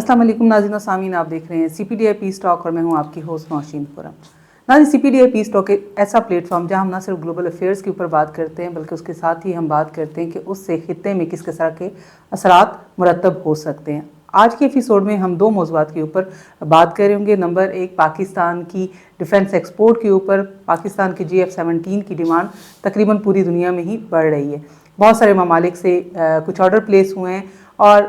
अस्सलाम वालेकुम नाज़रीन और सामीन, आप देख रहे हैं CPDI पीस टॉक और मैं हूं आपकी होस्ट नौशीन खुरम। नाज़रीन, CPDI पीस टॉक एक ऐसा प्लेटफॉर्म जहां हम ना सिर्फ ग्लोबल अफेयर्स के ऊपर बात करते हैं बल्कि उसके साथ ही हम बात करते हैं कि उससे खित्ते में किस तरह के असरात मुरतब हो सकते हैं। आज के एपिसोड में हम दो मौज़ूआत के ऊपर बात करेंगे। नंबर एक, पाकिस्तान की डिफेंस एक्सपोर्ट के ऊपर। पाकिस्तान की GF-17 की डिमांड तकरीबन पूरी दुनिया में ही बढ़ रही है। बहुत सारे ममालिक से कुछ ऑर्डर प्लेस हुए हैं और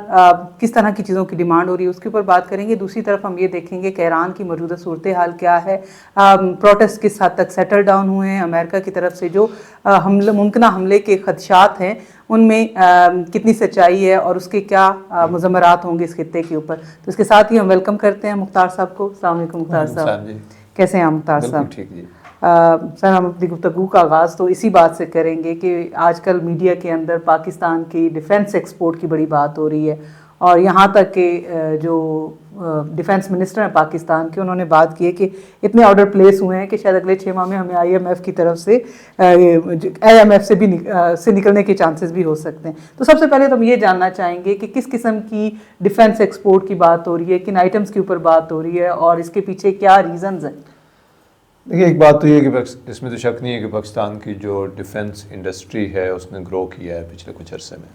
किस तरह की चीज़ों की डिमांड हो रही है उसके ऊपर बात करेंगे। दूसरी तरफ हम ये देखेंगे कि ईरान की मौजूदा सूरत हाल क्या है, प्रोटेस्ट किस हद तक सेटल डाउन हुए हैं, अमेरिका की तरफ से जो मुमकिन हमले के खदशात हैं उनमें कितनी सच्चाई है और उसके क्या मुज़म्मरात होंगे इस खित्ते के ऊपर। तो इसके साथ ही हम वेलकम करते हैं मुख्तार साहब को। अस्सलाम वालेकुम मुख्तार साहब, कैसे हैं आप मुख्तार साहब? ठीक जी। सर, हम अपनी गुफ्तगू का आगाज़ तो इसी बात से करेंगे कि आजकल मीडिया के अंदर पाकिस्तान की डिफेंस एक्सपोर्ट की बड़ी बात हो रही है और यहाँ तक कि जो डिफेंस मिनिस्टर हैं पाकिस्तान के, उन्होंने बात की है कि इतने ऑर्डर प्लेस हुए हैं कि शायद अगले 6 माह में हमें IMF की तरफ से IMF से भी निकलने के चांसेस भी हो सकते हैं। तो सबसे पहले तो हम ये जानना चाहेंगे कि किस किस्म की डिफेंस एक्सपोर्ट की बात हो रही है, किन आइटम्स के ऊपर बात हो रही है और इसके पीछे क्या रीज़न्स हैं। देखिए, एक बात तो ये है कि इसमें तो शक नहीं है कि पाकिस्तान की जो डिफेंस इंडस्ट्री है उसने ग्रो किया है पिछले कुछ अरसे में।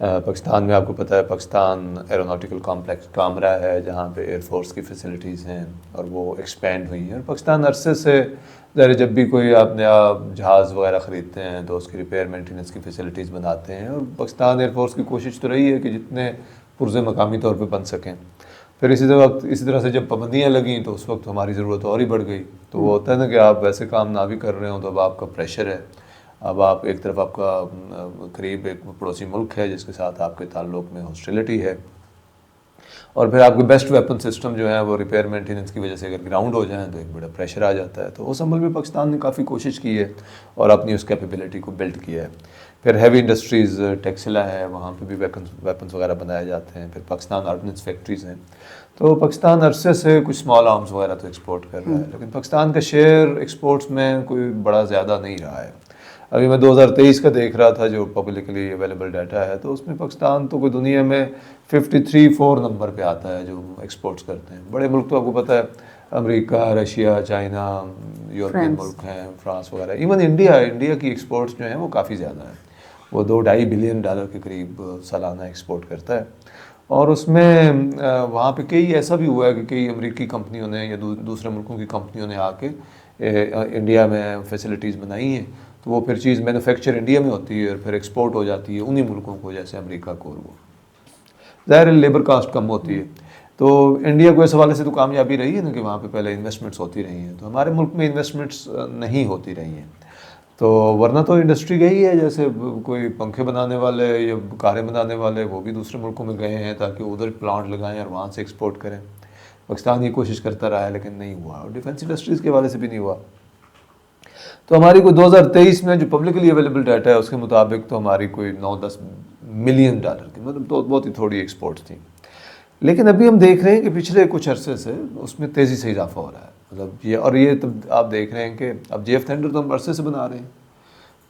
पाकिस्तान में आपको पता है, पाकिस्तान एरोनॉटिकल कॉम्प्लेक्स कामरा है जहाँ पे एयरफोर्स की फैसिलिटीज़ हैं और वो एक्सपेंड हुई हैं। और पाकिस्तान अरसे से ज़रा जब भी कोई आप नया जहाज़ वगैरह ख़रीदते हैं तो उसकी रिपेयर मेंटेनेंस की फैसिलिटीज़ बनाते हैं। और पाकिस्तान एयरफोर्स की कोशिश तो रही है कि जितने पुरज़े मकामी तौर पर बन सकें। फिर इसी तरह से जब पाबंदियाँ लगीं तो उस वक्त हमारी ज़रूरत और ही बढ़ गई। तो वो होता है ना कि आप वैसे काम ना भी कर रहे हो तो अब आपका प्रेशर है। अब आप एक तरफ आपका करीब एक पड़ोसी मुल्क है जिसके साथ आपके ताल्लुक़ में हॉस्टिलिटी है और फिर आपके बेस्ट वेपन सिस्टम जो है वो रिपेयर मेंटेनेंस की वजह से अगर ग्राउंड हो जाए तो एक बड़ा प्रेशर आ जाता है। तो उस अमल में पाकिस्तान ने काफ़ी कोशिश की है और अपनी उस कैपेबिलिटी को बिल्ड किया है। फिर हैवी इंडस्ट्रीज़ टेक्सला है, वहाँ पे भी वेपन्स वगैरह बनाए जाते हैं। फिर पाकिस्तान आर्डनेंस फैक्ट्रीज़ हैं। तो पाकिस्तान अरसे से कुछ स्मॉल आर्म्स वगैरह तो एक्सपोर्ट कर रहा है, लेकिन पाकिस्तान का शेयर एक्सपोर्ट्स में कोई बड़ा ज़्यादा नहीं रहा है। अभी मैं 2023 का देख रहा था जो पब्लिकली अवेलेबल डाटा है, तो उसमें पाकिस्तान तो कोई दुनिया में 53-4 नंबर पे आता है जो एक्सपोर्ट्स करते हैं। बड़े मुल्क तो आपको पता है, अमेरिका, रशिया, चाइना, यूरोपियन मुल्क हैं, फ्रांस वगैरह। इवन इंडिया की एक्सपोर्ट्स जो हैं वो काफ़ी ज़्यादा है। वो $2-2.5 बिलियन के करीब सालाना एक्सपोर्ट करता है। और उसमें वहाँ पे कई ऐसा भी हुआ है कि कई अमेरिकी कंपनियों ने या दूसरे मुल्कों की कंपनियों ने आके इंडिया में फैसिलिटीज़ बनाई हैं। तो वो फिर चीज़ मैन्युफैक्चर इंडिया में होती है और फिर एक्सपोर्ट हो जाती है उन्हीं मुल्कों को, जैसे अमेरिका को। और वो ज़ाहिर लेबर कास्ट कम होती है। तो इंडिया को इस हवाले से तो कामयाबी रही है ना कि वहाँ पे पहले इन्वेस्टमेंट्स होती रही हैं। तो हमारे मुल्क में इन्वेस्टमेंट्स नहीं होती रही हैं। तो वरना तो इंडस्ट्री गई है, जैसे कोई पंखे बनाने वाले या कारें बनाने वाले वो भी दूसरे मुल्कों में गए हैं ताकि उधर प्लांट लगाएं और वहाँ से एक्सपोर्ट करें। पाकिस्तान ये कोशिश करता रहा है लेकिन नहीं हुआ, और डिफेंस इंडस्ट्रीज़ के हवाले से भी नहीं हुआ। तो हमारी कोई 2023 में जो पब्लिकली अवेलेबल डाटा है उसके मुताबिक तो हमारी कोई $9-10 मिलियन की, मतलब तो बहुत ही थोड़ी एक्सपोर्ट्स थी। लेकिन अभी हम देख रहे हैं कि पिछले कुछ अरसे से उसमें तेज़ी से इजाफा हो रहा है। मतलब ये तो आप देख रहे हैं कि अब JF थंडर तो हम अरसे से बना रहे हैं।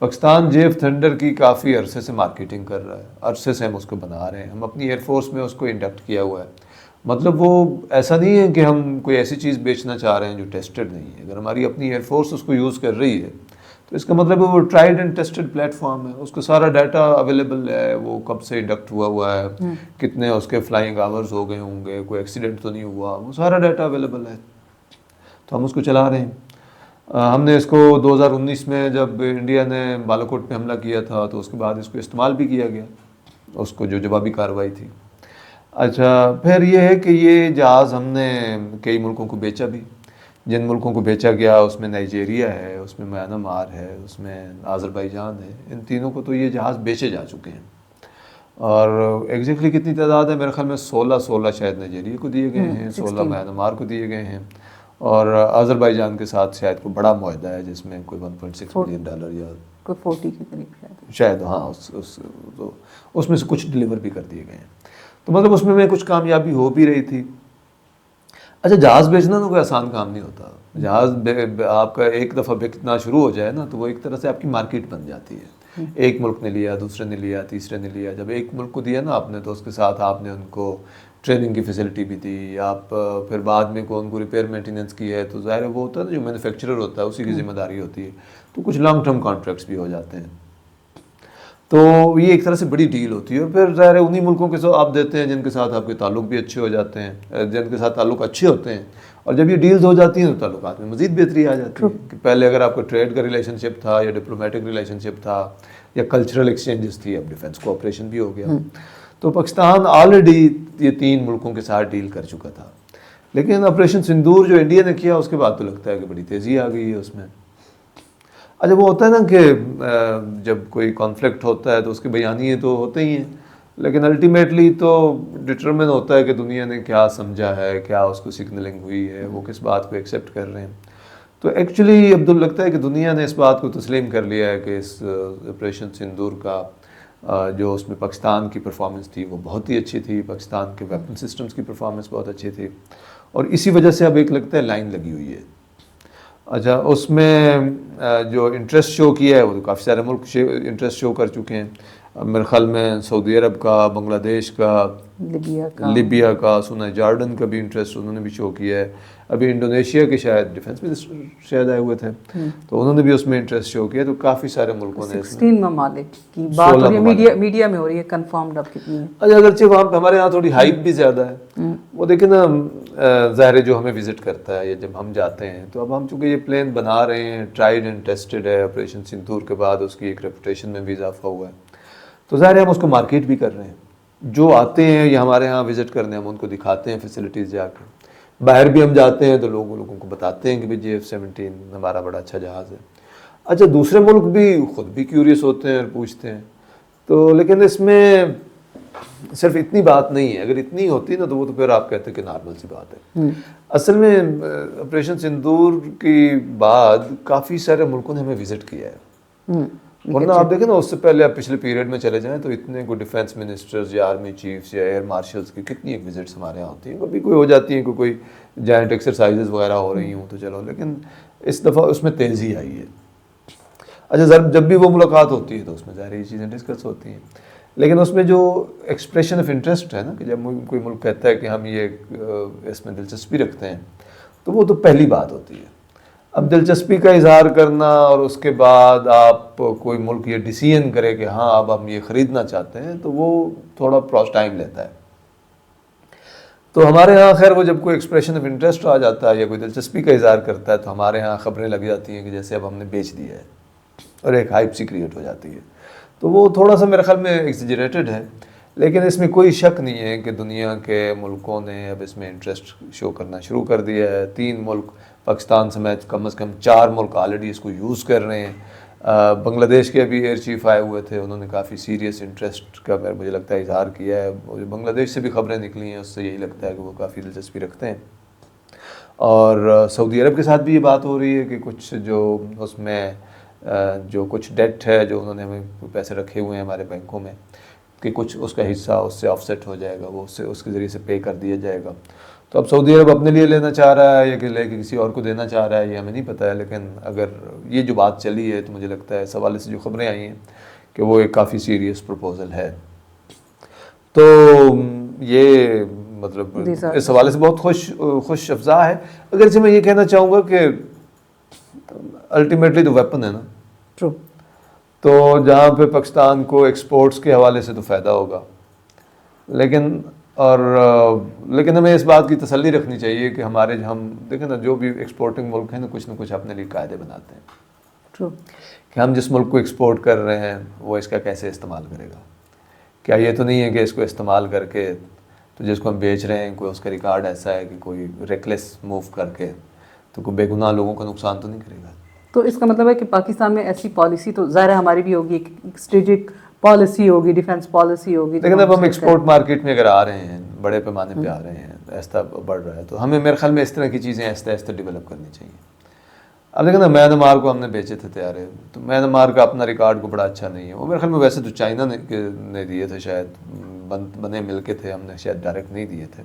पाकिस्तान JF थंडर की काफ़ी अरसे से मार्केटिंग कर रहा है, अरसे से हम उसको बना रहे हैं। हम अपनी एयरफोर्स में उसको इंडक्ट किया हुआ है। मतलब वो ऐसा नहीं है कि हम कोई ऐसी चीज़ बेचना चाह रहे हैं जो टेस्टेड नहीं है। अगर हमारी अपनी एयरफोर्स उसको यूज़ कर रही है तो इसका मतलब है वो ट्राइड एंड टेस्टेड प्लेटफॉर्म है। उसका सारा डाटा अवेलेबल है, वो कब से इंडक्ट हुआ है, कितने उसके फ्लाइंग आवर्स हो गए होंगे, कोई एक्सीडेंट तो नहीं हुआ, वो सारा डाटा अवेलेबल है। तो हम उसको चला रहे हैं। हमने इसको 2019 में जब इंडिया ने बालाकोट पे हमला किया था तो उसके बाद इसको इस्तेमाल भी किया गया, उसको जो जवाबी कार्रवाई थी। अच्छा, फिर ये है कि ये जहाज़ हमने कई मुल्कों को बेचा भी। जिन मुल्कों को बेचा गया उसमें नाइजीरिया है, उसमें म्यांमार है, उसमें आज़रबाईजान है। इन तीनों को तो ये जहाज़ बेचे जा चुके हैं। और एग्जैक्टली कितनी तादाद है, मेरे ख्याल में 16 शायद नाइजीरिया को दिए गए हैं, 16 म्यांमार को दिए गए हैं। और आज़रबाईजान के साथ शायद कोई बड़ा मुआहदा है जिसमें कोई $1.6 बिलियन या कोई 40 के करीब शायद, हाँ, तो उसमें से कुछ डिलीवर भी कर दिए गए हैं। तो मतलब उसमें मैं कुछ कामयाबी हो भी रही थी। अच्छा, जहाज़ बेचना ना कोई आसान काम नहीं होता। जहाज़ आपका एक दफ़ा बिकना शुरू हो जाए ना तो वो एक तरह से आपकी मार्केट बन जाती है। एक मुल्क ने लिया, दूसरे ने लिया, तीसरे ने लिया। जब एक मुल्क को दिया ना आपने तो उसके साथ आपने उनको ट्रेनिंग की फैसिलिटी भी दी। आप फिर बाद में कौन को रिपेयर मेंटेनेंस की है, तो ज़ाहिर है वो होता है ना, जो मैन्युफैक्चरर होता है उसी की जिम्मेदारी होती है। तो कुछ लॉन्ग टर्म कॉन्ट्रैक्ट्स भी हो जाते हैं। तो ये एक तरह से बड़ी डील होती है। और फिर ज़ाहिर है उन्हीं मुल्कों के साथ आप देते हैं जिनके साथ आपके ताल्लुक भी अच्छे हो जाते हैं, जिनके साथ ताल्लुक अच्छे होते हैं। और जब ये डील्स हो जाती हैं तो ताल्लुकात में मज़ीद बेहतरी आ जाती है कि पहले अगर आपका ट्रेड का रिलेशनशिप था या डिप्लोमेटिक रिलेशनशिप था या कल्चरल एक्सचेंजेस थी, अब डिफेंस कोऑपरेशन भी हो गया। तो पाकिस्तान ऑलरेडी ये 3 मुल्कों के साथ डील कर चुका था। लेकिन ऑपरेशन सिंदूर जो इंडिया ने किया उसके बाद तो लगता है कि बड़ी तेज़ी आ गई है उसमें। अच्छा, वो होता है ना कि जब कोई कॉन्फ्लिक्ट होता है तो उसके बयानिए तो होते ही हैं, लेकिन अल्टीमेटली तो डिटरमिन होता है कि दुनिया ने क्या समझा है, क्या उसको सिग्नलिंग हुई है, वो किस बात को एक्सेप्ट कर रहे हैं। तो एक्चुअली अब्दुल लगता है कि दुनिया ने इस बात को तस्लीम कर लिया है कि इस ऑपरेशन सिंदूर का जो उसमें पाकिस्तान की परफॉर्मेंस थी वो बहुत ही अच्छी थी, पाकिस्तान के वेपन सिस्टम्स की परफॉर्मेंस बहुत अच्छी थी, और इसी वजह से अब एक लगता है लाइन लगी हुई है। अच्छा, उसमें जो इंटरेस्ट शो किया है वो तो काफ़ी सारे मुल्क इंटरेस्ट शो कर चुके हैं। मेरे ख्याल में सऊदी अरब का, बांग्लादेश का, लिबिया का, सुना है जॉर्डन का भी इंटरेस्ट उन्होंने भी शो किया है। अभी इंडोनेशिया के शायद डिफेंस मिनिस्टर शायद आए हुए थे, तो उन्होंने भी उसमें इंटरेस्ट शो किया। तो काफ़ी सारे मुल्कों ने 16 ममालिक की बात हो रही है, मीडिया में हो रही है, कंफर्म्ड अब कितनी है। अच्छा, अगरचे वहाँ पे हमारे यहाँ थोड़ी हाइप भी ज़्यादा है। वो देखिए ना, ज़ाहिर है जो हमें विज़िट करता है या जब हम जाते हैं, तो अब हम चूँकि ये प्लेन बना रहे हैं, ट्राइड एंड टेस्टेड है, ऑपरेशन सिंदूर के बाद उसकी एक रेपुटेशन में भी इजाफा हुआ है, तो ज़ाहिर है हम उसको मार्केट भी कर रहे हैं। जो आते हैं या हमारे यहाँ विज़िट करने, हम उनको दिखाते हैं फैसिलिटीज़ जाके। बाहर भी हम जाते हैं तो लोगों को बताते हैं कि भाई JF-17 हमारा बड़ा अच्छा जहाज़ है। अच्छा, दूसरे मुल्क भी ख़ुद भी क्यूरियस होते हैं और पूछते हैं। तो लेकिन इसमें सिर्फ इतनी बात नहीं है, अगर इतनी होती ना तो वो तो फिर आप कहते हैं कि नॉर्मल सी बात है। असल में ऑपरेशन सिंदूर के बाद काफ़ी सारे मुल्कों ने हमें विज़िट किया है। वरना आप देखें ना, उससे पहले आप पिछले पीरियड में चले जाएं तो इतने कोई डिफेंस मिनिस्टर्स या आर्मी चीफ्स या एयर मार्शल्स की कितनी एक विजिट्स हमारे यहाँ होती हैं। कभी कोई हो जाती हैं, कोई जायंट एक्सरसाइजेज वगैरह हो रही हूँ तो चलो, लेकिन इस दफ़ा उसमें तेज़ी आई है। अच्छा, जब भी वो मुलाकात होती है तो उसमें ज़ाहिर ये चीज़ें डिस्कस होती हैं, लेकिन उसमें जो एक्सप्रेशन ऑफ इंटरेस्ट है ना, कि जब कोई मुल्क कहता है कि हम ये इसमें दिलचस्पी रखते हैं, तो वो तो पहली बात होती है। अब दिलचस्पी का इजहार करना और उसके बाद आप कोई मुल्क ये डिसीजन करे कि हाँ अब हम ये ख़रीदना चाहते हैं, तो वो थोड़ा टाइम लेता है। तो हमारे यहाँ खैर वो जब कोई एक्सप्रेशन ऑफ इंटरेस्ट आ जाता है या कोई दिलचस्पी का इजहार करता है, तो हमारे यहाँ ख़बरें लग जाती हैं कि जैसे अब हमने बेच दिया है, और एक हाइप सी क्रिएट हो जाती है। तो वो थोड़ा सा मेरे ख्याल में एक्सजेरेटेड है, लेकिन इसमें कोई शक नहीं है कि दुनिया के मुल्कों ने अब इसमें इंटरेस्ट शो करना शुरू कर दिया है। 3 मुल्क पाकिस्तान समेत कम से कम 4 मुल्क ऑलरेडी इसको यूज़ कर रहे हैं। बांग्लादेश के अभी एयर चीफ आए हुए थे, उन्होंने काफ़ी सीरियस इंटरेस्ट का मुझे लगता है इजहार किया है। बांग्लादेश से भी ख़बरें निकली हैं, उससे यही लगता है कि वो काफ़ी दिलचस्पी रखते हैं। और सऊदी अरब के साथ भी ये बात हो रही है कि कुछ जो उसमें जो कुछ डेट है, जो उन्होंने हमें पैसे रखे हुए हैं हमारे बैंकों में, कि कुछ उसका हिस्सा उससे ऑफसेट हो जाएगा, वो उसके ज़रिए से पे कर दिया जाएगा। तो अब सऊदी अरब अपने लिए लेना चाह रहा है या कि लेके किसी और को देना चाह रहा है, ये हमें नहीं पता है। लेकिन अगर ये जो बात चली है तो मुझे लगता है इस हवाले से जो ख़बरें आई हैं कि वो एक काफ़ी सीरियस प्रपोज़ल है। तो ये मतलब इस हवाले से बहुत खुश अफजा है। अगर से मैं ये कहना चाहूँगा कि अल्टीमेटली तो वेपन है ना, ट्रू। तो जहाँ पे पाकिस्तान को एक्सपोर्ट्स के हवाले से तो फ़ायदा होगा, लेकिन हमें इस बात की तसल्ली रखनी चाहिए कि हम देखें ना, जो भी एक्सपोर्टिंग मुल्क हैं ना कुछ अपने लिए कायदे बनाते हैं। ट्रू। कि हम जिस मुल्क को एक्सपोर्ट कर रहे हैं वो इसका कैसे इस्तेमाल करेगा। क्या ये तो नहीं है कि इसको इस्तेमाल करके तो जिसको हम बेच रहे हैं कोई उसका रिकॉर्ड ऐसा है कि कोई रेकलेस मूव करके तो कोई बेगुनाह लोगों का नुकसान तो नहीं करेगा। तो इसका मतलब है कि पाकिस्तान में ऐसी पॉलिसी तो ज़ाहिर हमारी भी होगी, एक स्ट्रेटेजिक पॉलिसी होगी, डिफेंस पॉलिसी होगी। लेकिन अब हम एक्सपोर्ट मार्केट में अगर आ रहे हैं, बड़े पैमाने पे आ रहे हैं, ऐसा बढ़ रहा है, तो हमें मेरे ख्याल में इस तरह की चीज़ें ऐसे डेवलप करनी चाहिए। अब देखो ना, म्यांमार को हमने बेचे थे तैयारे, तो म्यांमार का अपना रिकॉर्ड को बड़ा अच्छा नहीं है। वो मेरे ख्याल में वैसे तो चाइना ने दिए थे शायद, बने मिल के थे, हमने शायद डायरेक्ट नहीं दिए थे।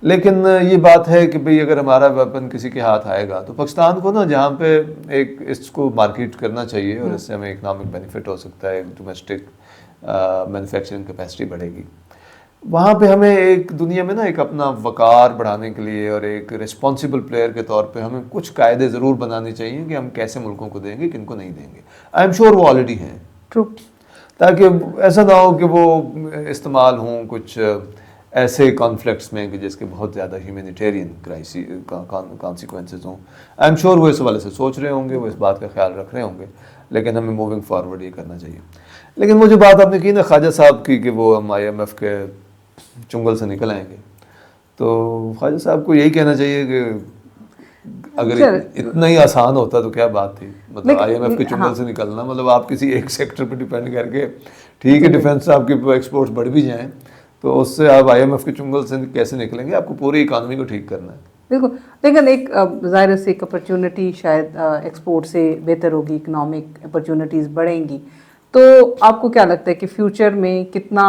लेकिन ये बात है कि भाई अगर हमारा वेपन किसी के हाथ आएगा तो पाकिस्तान को ना जहाँ पे एक इसको मार्केट करना चाहिए और इससे हमें इकनॉमिक बेनिफिट हो सकता है, डोमेस्टिक मैन्युफैक्चरिंग कैपेसिटी बढ़ेगी। वहाँ पे हमें एक दुनिया में ना एक अपना वकार बढ़ाने के लिए और एक रिस्पॉन्सिबल प्लेयर के तौर पे हमें कुछ कायदे ज़रूर बनाने चाहिए कि हम कैसे मुल्कों को देंगे, किनको नहीं देंगे। आई एम श्योर वो ऑलरेडी हैं, ट्रू, ताकि ऐसा ना हो कि वो इस्तेमाल हों कुछ ऐसे कॉन्फ्लिक्ट्स में कि जिसके बहुत ज़्यादा ह्यूमैनिटेरियन क्राइसिस कॉन्सिक्वेंसेस हों। आई एम श्योर वो इस वाले से सोच रहे होंगे, वो इस बात का ख्याल रख रहे होंगे, लेकिन हमें मूविंग फॉरवर्ड ये करना चाहिए। लेकिन वो जो बात आपने की ना ख्वाजा साहब की कि वो हम IMF के चुंगल से निकल आएंगे, तो ख्वाजा साहब को यही कहना चाहिए कि अगर इतना ही आसान होता तो क्या बात थी। मतलब IMF के चुंगल से निकलना मतलब आप किसी एक सेक्टर पर डिपेंड करके, ठीक है डिफेंस से आपके एक्सपोर्ट्स बढ़ भी जाएं तो उससे आप IMF के चुंगल से कैसे निकलेंगे? आपको पूरी इकानमी को ठीक करना है। बिल्कुल, लेकिन एक ज़ाहिर से एक अपॉर्चुनिटी शायद एक्सपोर्ट से बेहतर होगी, इकोनॉमिक अपॉर्चुनिटीज़ बढ़ेंगी। तो आपको क्या लगता है कि फ्यूचर में कितना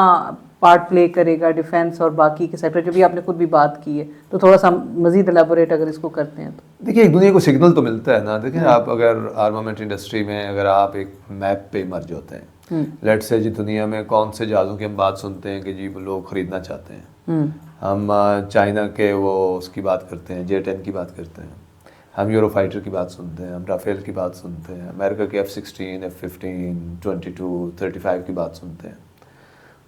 पार्ट प्ले करेगा डिफेंस और बाकी के सेक्टर, जो भी आपने खुद भी बात की है, तो थोड़ा सा मज़ीद एलाबोरेट अगर इसको करते हैं तो। देखिए एक दुनिया को सिग्नल तो मिलता है ना। देखिए आप अगर आर्मामेंट इंडस्ट्री में अगर आप एक मैप पे मर्ज होते हैं, लेट्स से जी दुनिया में कौन से जहाज़ों की हम बात सुनते हैं कि जी वो लोग ख़रीदना चाहते हैं, हम चाइना के वो उसकी बात करते हैं, J-10 की बात करते हैं, हम यूरोफाइटर की बात सुनते हैं, हम राफेल की बात सुनते हैं, अमेरिका के F-16, F-15, 22, 35 की बात सुनते हैं।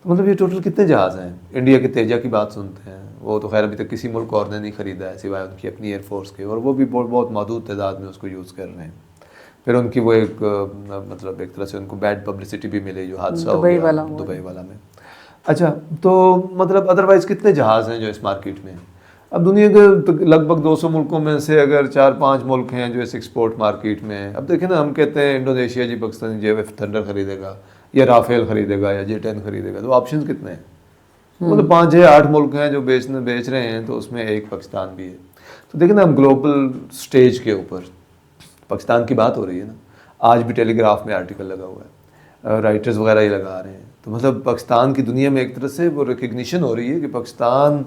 तो मतलब ये टोटल कितने जहाज़ हैं? इंडिया के तेजा की बात सुनते हैं, वो तो खैर अभी तक किसी मुल्क और ने नहीं ख़रीदा है सिवाय उनकी अपनी एयरफोर्स के, और वो भी बहुत महदूद तादाद में उसको यूज़ कर रहे हैं। फिर उनकी वो एक मतलब एक तरह से उनको बैड पब्लिसिटी भी मिली जो हादसा हो गया दुबई वाला में। अच्छा, तो मतलब अदरवाइज़ कितने जहाज़ हैं जो इस मार्केट में? अब दुनिया के लगभग 200 मुल्कों में से अगर 4-5 मुल्क हैं जो इस एक्सपोर्ट मार्केट में हैं। अब देखें ना, हम कहते हैं इंडोनेशिया जी पाकिस्तान JF थंडर खरीदेगा या राफेल खरीदेगा या J-10 खरीदेगा, तो ऑप्शंस कितने हैं? मतलब 5-6-8 मुल्क हैं जो बेच रहे हैं, तो उसमें एक पाकिस्तान भी है। तो देखें ना, हम ग्लोबल स्टेज के ऊपर पाकिस्तान की बात हो रही है ना, आज भी टेलीग्राफ में आर्टिकल लगा हुआ है, राइटर्स वगैरह ये लगा रहे हैं। तो मतलब पाकिस्तान की दुनिया में एक तरह से वो रिकग्निशन हो रही है कि Pakistan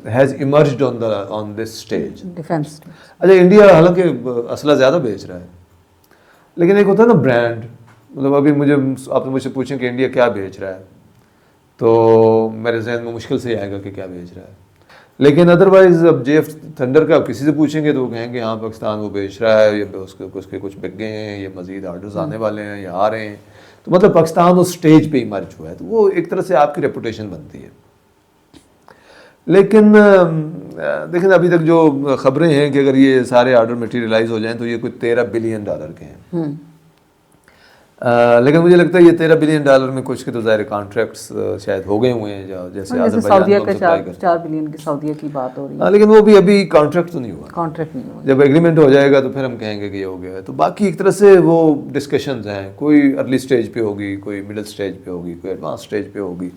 has emerged on this stage defence. अच्छा, इंडिया हालांकि असला ज़्यादा बेच रहा है, लेकिन एक होता है ना ब्रांड। मतलब अभी आपने मुझसे पूछें कि इंडिया क्या बेच रहा है, तो मेरे जहन में मुश्किल से आएगा कि क्या बेच रहा है। लेकिन अदरवाइज़ अब JF थंडर का आप किसी से पूछेंगे तो वो कहेंगे हाँ पाकिस्तान वो बेच रहा है, ये उसके कुछ बिक गए हैं, ये मज़ीद ऑर्डर्स आने वाले हैं या आ रहे हैं। तो मतलब पाकिस्तान उस स्टेज पे इमर्ज हुआ है, तो वो एक तरह से आपकी रेपुटेशन बनती है। लेकिन देखिए अभी तक जो ख़बरें हैं कि अगर ये सारे ऑर्डर मटीरियलाइज हो जाएं तो ये कुछ $13 बिलियन के हैं। लेकिन मुझे लगता है ये $13 बिलियन में कुछ के तो ज़ाहिर कॉन्ट्रैक्ट्स शायद हो गए हुए हैं, जैसे सऊदीया का 4 बिलियन की सऊदीया की बात हो रही है। लेकिन वो भी अभी कॉन्ट्रैक्ट तो नहीं हुआ। कॉन्ट्रैक्ट नहीं हुआ, जब एग्रीमेंट हो जाएगा तो फिर हम कहेंगे कि ये हो गया है। तो बाकी एक तरह से वो डिस्कशंस हैं, कोई अर्ली स्टेज पे होगी, कोई मिडिल स्टेज पे होगी, कोई एडवांस स्टेज पे होगी।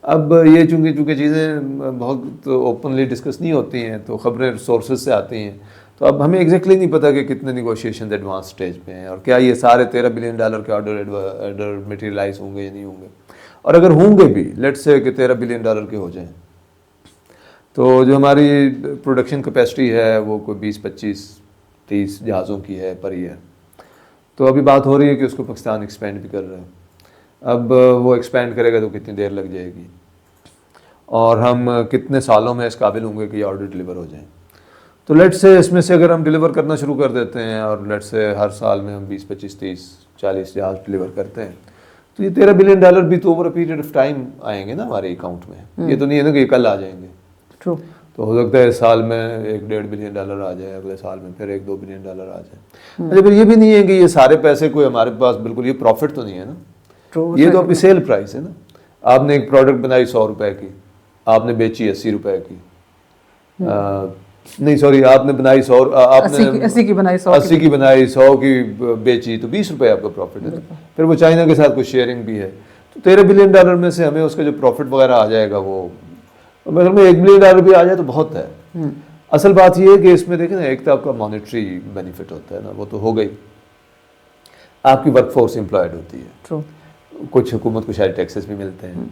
अब ये चूँकि चीज़ें बहुत ओपनली डिस्कस नहीं होती हैं, तो ख़बरें सोर्सेज से आती हैं, तो अब हमें एग्जैक्टली नहीं पता कि कितने निगोशिएशन एडवांस स्टेज पे हैं और क्या ये सारे $13 बिलियन के ऑर्डर मटीरियलाइज होंगे या नहीं होंगे। और अगर होंगे भी, लेट्स से कि $13 बिलियन के हो जाएं, तो जो हमारी प्रोडक्शन कैपेसिटी है वो कोई 20-25-30 जहाज़ों की है पर ईयर। तो अभी बात हो रही है कि उसको पाकिस्तान एक्सपेंड भी कर रहा है। अब वो एक्सपेंड करेगा तो कितनी देर लग जाएगी और हम कितने सालों में इस काबिल होंगे कि ये ऑर्डर डिलीवर हो जाएं। तो लेट्स से इसमें से अगर हम डिलीवर करना शुरू कर देते हैं और लेट्स से हर साल में हम 20-25-30-40 जहाज़ डिलीवर करते हैं, तो ये $13 बिलियन भी तो over a period of time आएंगे ना हमारे अकाउंट में। ये तो नहीं है ना कि कल आ जाएंगे। ट्रू। तो हो सकता है इस साल में $1-1.5 बिलियन आ जाए, अगले साल में फिर $1-2 बिलियन आ जाए। अच्छा, फिर ये भी नहीं है कि ये सारे पैसे कोई हमारे पास बिल्कुल ये प्रॉफिट तो नहीं है ना। ये तो आपकी सेल प्राइस है ना। आपने एक प्रोडक्ट बनाई 100 रुपए की, आपने बेची 80 रुपए की, नहीं सॉरी, आपने बनाई 80 की बनाई 100 की बेची, तो 20 रुपए आपका प्रॉफिट है। फिर वो चाइना के साथ कुछ शेयरिंग भी है, तो $13 बिलियन में से हमें उसका जो प्रॉफिट वगैरह आ जाएगा वो अगर में $1 बिलियन भी आ जाए तो बहुत है। असल बात ये है कि इसमें देखें ना, एक तो आपका मॉनेटरी बेनिफिट होता है ना, वो तो हो गई, आपकी वर्कफोर्स एम्प्लॉयड होती है, कुछ हुकूमत को शायद टैक्सेस भी मिलते हैं।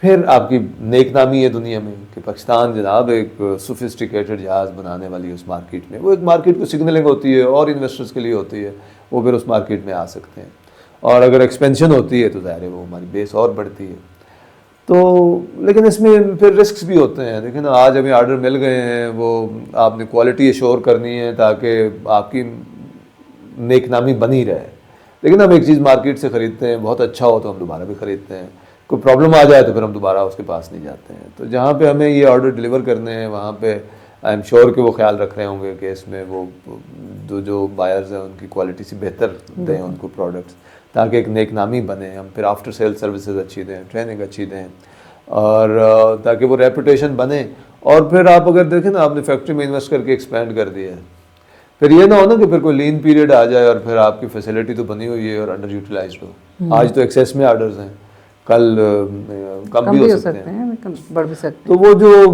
फिर आपकी नेक नामी है दुनिया में कि पाकिस्तान जनाब एक सोफिस्टिकेटेड जहाज़ बनाने वाली है उस मार्केट में। वो एक मार्केट को सिग्नलिंग होती है और इन्वेस्टर्स के लिए होती है, वो फिर उस मार्केट में आ सकते हैं। और अगर एक्सपेंशन होती है तो ज़ाहिर है वो हमारी बेस और बढ़ती है। तो लेकिन इसमें फिर रिस्क्स भी होते हैं। देखिए ना, आज हमें आर्डर मिल गए हैं, वो आपने क्वालिटी एश्योर करनी है ताकि आपकी नेकनामी बनी रहे। लेकिन हम एक चीज़ मार्केट से ख़रीदते हैं, बहुत अच्छा हो तो हम दोबारा भी ख़रीदते हैं, कोई प्रॉब्लम आ जाए तो फिर हम दोबारा उसके पास नहीं जाते हैं। तो जहाँ पे हमें ये ऑर्डर डिलीवर करने हैं वहाँ पे आई एम श्योर कि वो ख्याल रख रहे होंगे कि इसमें वो जो बायर्स हैं उनकी क्वालिटी से बेहतर दें उनको प्रोडक्ट्स, ताकि एक नेक नामी बने। हम फिर आफ्टर सेल सर्विसेज अच्छी दें, ट्रेनिंग अच्छी दें, और ताकि वो रेपुटेशन बने। और फिर आप अगर देखें ना, आपने फैक्ट्री में इन्वेस्ट करके एक्सपेंड कर दिया है, फिर ये ना हो ना कि फिर कोई लीन पीरियड आ जाए और फिर आपकी फैसिलिटी तो बनी हुई है और अंडर यूटिलाइज हो। आज तो एक्सेस में ऑर्डर्स हैं, कल कम भी हो सकते हैं, लेकिन बढ़ भी सकते तो वो जो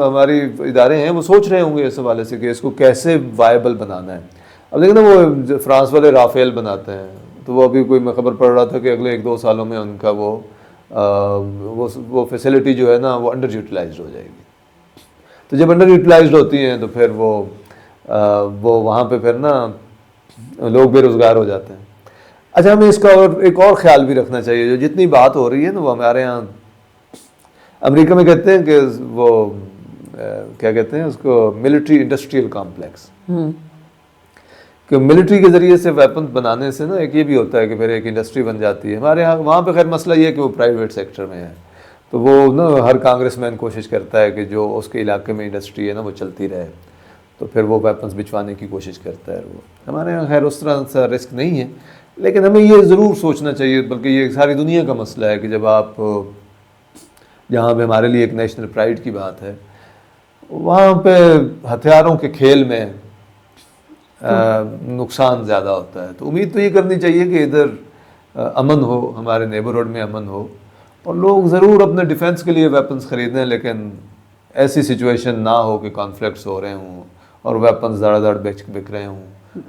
हमारी इदारे हैं वो सोच रहे होंगे इस हवाले से कि इसको कैसे वायबल बनाना है। अब देखिए ना, वो फ्रांस वाले राफेल बनाते हैं, तो वो अभी कोई मैं खबर पढ़ रहा था कि अगले 1-2 सालों में उनका वो फैसिलिटी जो है ना वो अंडर यूटिलाइज हो जाएगी। तो जब अंडर यूटिलाइज होती हैं तो फिर वो वहाँ पे फिर ना लोग बेरोज़गार हो जाते हैं। अच्छा, हमें इसका और एक और ख्याल भी रखना चाहिए। जो जितनी बात हो रही है ना, वो हमारे यहाँ अमेरिका में कहते हैं कि वो क्या कहते हैं उसको, मिलिट्री इंडस्ट्रियल कॉम्प्लेक्स, कि मिलिट्री के ज़रिए से वेपन बनाने से ना एक ये भी होता है कि फिर एक इंडस्ट्री बन जाती है। हमारे यहाँ वहाँ पे खैर मसला ये है कि वो प्राइवेट सेक्टर में है, तो वो ना हर कांग्रेसमैन कोशिश करता है कि जो उसके इलाके में इंडस्ट्री है ना वो चलती रहे, तो फिर वो वेपन्स बिचवाने की कोशिश करता है। वो हमारे यहाँ खैर उस तरह सा रिस्क नहीं है, लेकिन हमें ये ज़रूर सोचना चाहिए, बल्कि ये सारी दुनिया का मसला है कि जब आप जहाँ पे हमारे लिए एक नेशनल प्राइड की बात है, वहाँ पे हथियारों के खेल में नुकसान ज़्यादा होता है। तो उम्मीद तो ये करनी चाहिए कि इधर अमन हो, हमारे नेबरहुड में अमन हो, और लोग ज़रूर अपने डिफेंस के लिए वेपन्स ख़रीदें, लेकिन ऐसी सिचुएशन ना हो कि कॉन्फ्लिक्ट्स हो रहे हों और वेपन्स धड़ाधड़ बिक रहे हों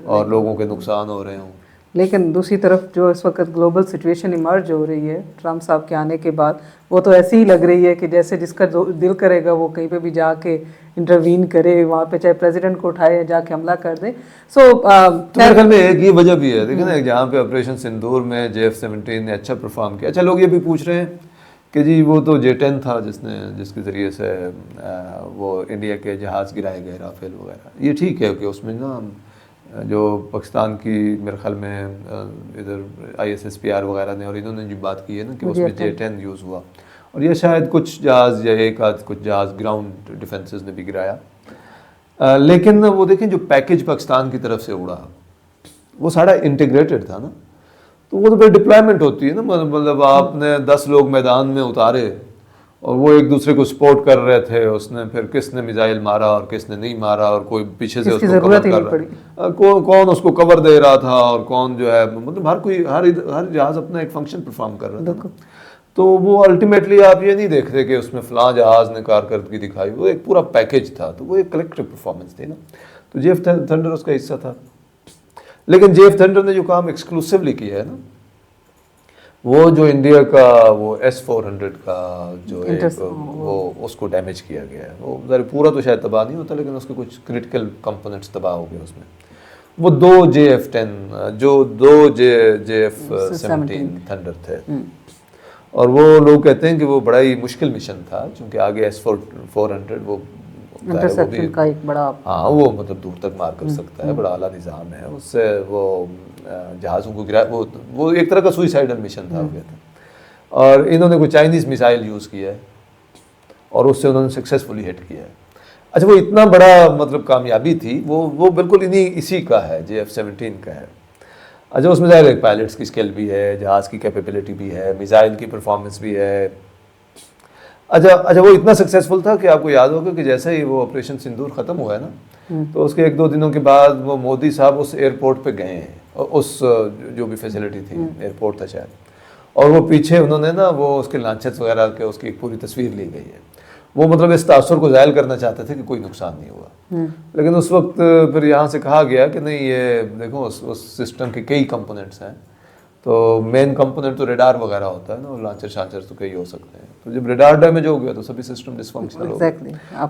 और लोगों के नुकसान हो रहे हों। लेकिन दूसरी तरफ जो इस वक्त ग्लोबल सिचुएशन इमर्ज हो रही है ट्रम्प साहब के आने के बाद, वो तो ऐसी ही लग रही है कि जैसे जिसका दिल करेगा वो कहीं पे भी जाके इंटरवीन करे, वहाँ पे चाहे प्रेसिडेंट को उठाए या जाके हमला कर दे। तो मेरे ख्याल में एक ये वजह भी है, देखिए ना, जहाँ पे ऑपरेशन सिंदूर में JF-17 ने अच्छा परफॉर्म किया। अच्छा, लोग ये भी पूछ रहे हैं कि जी वो तो J-10 था जिसके ज़रिए से वो इंडिया के जहाज़ गिराए गए, राफेल वगैरह। ये ठीक है कि उसमें ना जो पाकिस्तान की मेरे ख्याल में इधर ISSPR वगैरह ने और इन्होंने जो बात की है ना कि उसमें J-10 यूज़ हुआ, और ये शायद कुछ जहाज़ या एक आध कुछ जहाज़ ग्राउंड डिफेंसेस ने भी गिराया। लेकिन वो देखें, जो पैकेज पाकिस्तान की तरफ से उड़ा वो सारा इंटीग्रेटेड था ना, तो वो तो फिर डिप्लॉयमेंट होती है ना, मतलब आपने 10 लोग मैदान में उतारे और वो एक दूसरे को सपोर्ट कर रहे थे, उसने फिर किसने मिसाइल मारा और किसने नहीं मारा, और कोई पीछे से उसको कवर कर रहा, कौन उसको कवर दे रहा था, और कौन जो है, मतलब हर जहाज अपना एक फंक्शन परफॉर्म कर रहा था। तो वो अल्टीमेटली आप ये नहीं देख रहे कि उसमें फलां जहाज ने कारकर्दगी दिखाई, वो एक पूरा पैकेज था, तो वो एक कलेक्टिव परफॉर्मेंस थी ना। तो JF थंडर उसका हिस्सा था। लेकिन JF थंडर ने जो काम एक्सक्लूसिवली किया है ना, वो जो इंडिया का वो S-400 का जो वो उसको डैमेज किया गया है, वो पूरा तो शायद तबाह नहीं होता, लेकिन उसके कुछ क्रिटिकल कंपोनेंट्स तबाह हो गए उसमें। वो दो JF-17 थंडर थे, और वो लोग कहते हैं कि वो बड़ा ही मुश्किल मिशन था, क्योंकि आगे S-400 वो इंटरसेप्शन का एक बड़ा, हाँ, वो मतलब दूर तक मार कर सकता है, बड़ा आला निज़ाम है, उससे वो जहाज़ों को गिरा, वो एक तरह का सुइसाइडल मिशन था, हो गया था। और इन्होंने कोई चाइनीज़ मिसाइल यूज़ किया है और उससे उन्होंने सक्सेसफुली हिट किया है। अच्छा, वो इतना बड़ा मतलब कामयाबी थी, वो बिल्कुल इसी का है, JF-17 का है। अच्छा, उसमें ज़ाहिर है पायलट्स की स्किल भी है, जहाज़ की कैपेबिलिटी भी है, मिसाइल की परफॉर्मेंस भी है। अच्छा, वो इतना सक्सेसफुल था कि आपको याद होगा कि जैसे ही वो ऑपरेशन सिंदूर ख़त्म हुआ है ना, तो उसके 1-2 दिनों के बाद वो मोदी साहब उस एयरपोर्ट पे गए हैं, उस जो भी फैसिलिटी थी, एयरपोर्ट था शायद, और वो पीछे उन्होंने ना वो उसके लांचेस वगैरह के उसकी एक पूरी तस्वीर ली गई है। वो मतलब इस तासुर को ज़ाहिर करना चाहते थे कि कोई नुकसान नहीं हुआ, लेकिन उस वक्त फिर यहाँ से कहा गया कि नहीं, ये देखो उस सिस्टम के कई कंपोनेंट्स हैं, तो मेन कंपोनेंट तो रेडार वगैरह होता है ना, और लांचर शांचर तो कई हो सकते हैं, तो जब रेडार डैमेज हो गया तो सभी सिस्टम डिसफंक्शनल हो गया।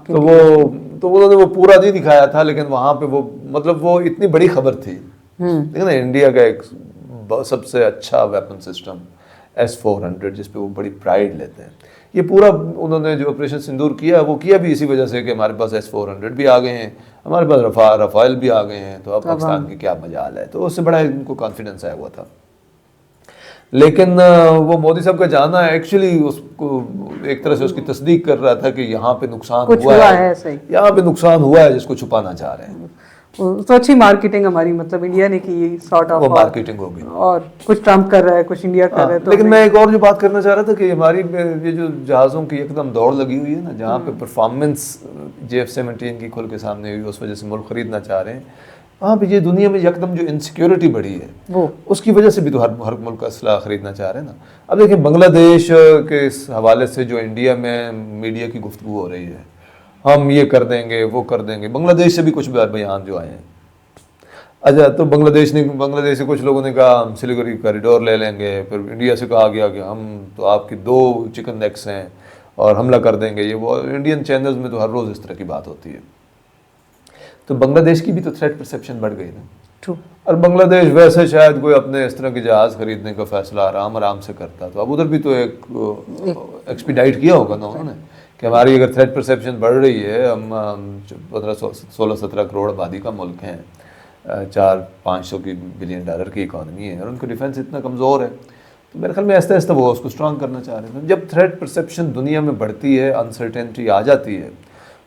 तो उन्होंने वो पूरा नहीं दिखाया था, लेकिन वहाँ पे वो मतलब वो इतनी बड़ी खबर थी। लेकिन इंडिया का एक सबसे अच्छा वेपन सिस्टम S-400 जिस पे वो बड़ी प्राइड लेते हैं। ये पूरा उन्होंने जो ऑपरेशन सिंदूर किया वो किया भी इसी वजह से कि हमारे पास S-400 भी आ गए हैं, हमारे पास रफ़ाइल भी आ गए हैं, तो अब पाकिस्तान की क्या मजाल है। तो उससे बड़ा इनको कॉन्फिडेंस आया हुआ था। लेकिन वो मोदी साहब का जाना एक्चुअली उसको एक तरह से उसकी तस्दीक कर रहा था कि यहाँ पे नुकसान हुआ है, यहाँ पे नुकसान हुआ है जिसको छुपाना चाह रहे हैं। तो अच्छी मार्केटिंग हमारी मतलब इंडिया ने की सॉर्ट ऑफ, वो मार्केटिंग होगी और कुछ ट्रम्प कर रहा है, कुछ इंडिया कर रहा है। तो लेकिन मैं एक और जो बात करना चाह रहा था कि हमारी ये जो जहाज़ों की एकदम दौड़ लगी हुई है ना, जहाँ पे परफॉर्मेंस JF-17 की खुल के सामने हुई, उस वजह से मुल्क खरीदना चाह रहे हैं, वहाँ पे ये दुनिया में एकदम जो इनसिक्योरिटी बढ़ी है वो उसकी वजह से भी तो हर मुल्क असला खरीदना चाह रहे हैं ना। अब देखिए बांग्लादेश के इस हवाले से जो इंडिया में मीडिया की गुफ्तगू हो रही है, हम ये कर देंगे वो कर देंगे, बांग्लादेश से भी कुछ बयान जो आए हैं। अच्छा, तो बांग्लादेश से कुछ लोगों ने कहा हम सिलीगुड़ी कॉरिडोर ले लेंगे, फिर इंडिया से कहा गया कि हम तो आपकी 2 चिकन नेक्स हैं और हमला कर देंगे, ये वो। इंडियन चैनल्स में तो हर रोज़ इस तरह की बात होती है। तो बांग्लादेश की भी तो थ्रेट परसेप्शन बढ़ गई ना। ट्रू। और बांग्लादेश वैसे शायद कोई अपने इस तरह के जहाज़ खरीदने का फैसला आराम से करता, तो अब उधर भी तो एक एक्सपीडाइट किया होगा ना उन्होंने कि हमारी अगर थ्रेट परसेप्शन बढ़ रही है, हम 16-17 करोड़ आबादी का मुल्क हैं, 400-500 बिलियन डॉलर की इकॉनमी है, और उनको डिफेंस इतना कमज़ोर है, तो मेरे ख्याल में आहिस्ता आहिस्ता वो उसको स्ट्रॉन्ग करना चाह रहे हैं। जब थ्रेट परसेप्शन दुनिया में बढ़ती है, अनसर्टेनिटी आ जाती है,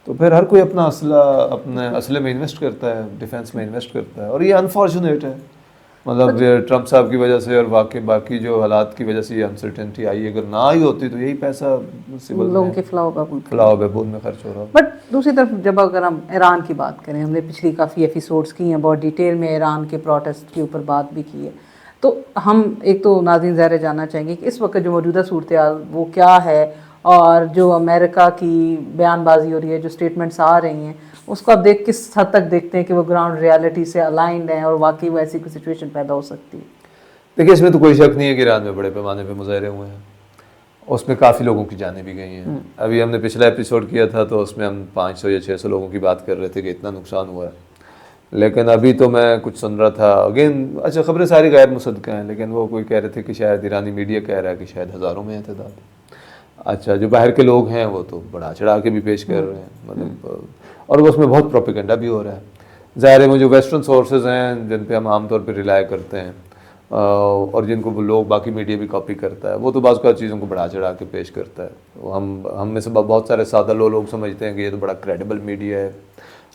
तो फिर हर कोई अपना अपने असले में इन्वेस्ट करता है, डिफेंस में इन्वेस्ट करता है, और ये अनफॉर्चुनेट है। मतलब ट्रम्प साहब की वजह से और बाकी जो हालात की वजह से ये अनसर्टेनिटी आई, अगर ना आई होती तो यही पैसा लोगों के फलाह बहबूद में खर्च हो रहा। बट दूसरी तरफ जब अगर हम ईरान की बात करें, हमने पिछली काफ़ी एपिसोड्स की हैं, बहुत डिटेल में ईरान के प्रोटेस्ट के ऊपर बात भी की है, तो हम एक तो नाज़रीन ज़ाहिर जानना चाहेंगे कि इस वक्त जो मौजूदा सूरत हाल वो क्या है, और जो अमेरिका की बयानबाजी हो रही है, जो स्टेटमेंट्स आ रही हैं, उसको आप किस हद तक देखते हैं कि वो ग्राउंड रियलिटी से अलाइंड हैं और वाकई वो ऐसी कोई सिचुएशन पैदा हो सकती है? देखिए, इसमें तो कोई शक नहीं है कि ईरान में बड़े पैमाने पे मुजाहरे हुए हैं, उसमें काफ़ी लोगों की जानें भी गई हैं। अभी हमने पिछला एपिसोड किया था तो उसमें हम 500 या 600 लोगों की बात कर रहे थे कि इतना नुकसान हुआ है, लेकिन अभी तो मैं कुछ सुन रहा था अगेन, अच्छा खबरें सारी गैर मुसद्दक़ा हैं, लेकिन वो कोई कह रहे थे कि शायद ईरानी मीडिया कह रहा है कि शायद हज़ारों में तादाद। अच्छा, जो बाहर के लोग हैं वो तो बढ़ा चढ़ा के भी पेश कर रहे हैं, मतलब, और उसमें बहुत प्रोपेगेंडा भी हो रहा है। ज़ाहिर है वो जो वेस्टर्न सोर्सेज हैं जिन पे हम आमतौर पे रिलाय करते हैं और जिनको वो लोग बाकी मीडिया भी कॉपी करता है, वो तो बाज़ का चीज़ों को बढ़ा चढ़ा के पेश करता है। तो हम में से बहुत सारे सादा लोग समझते हैं कि ये तो बड़ा क्रेडिबल मीडिया है,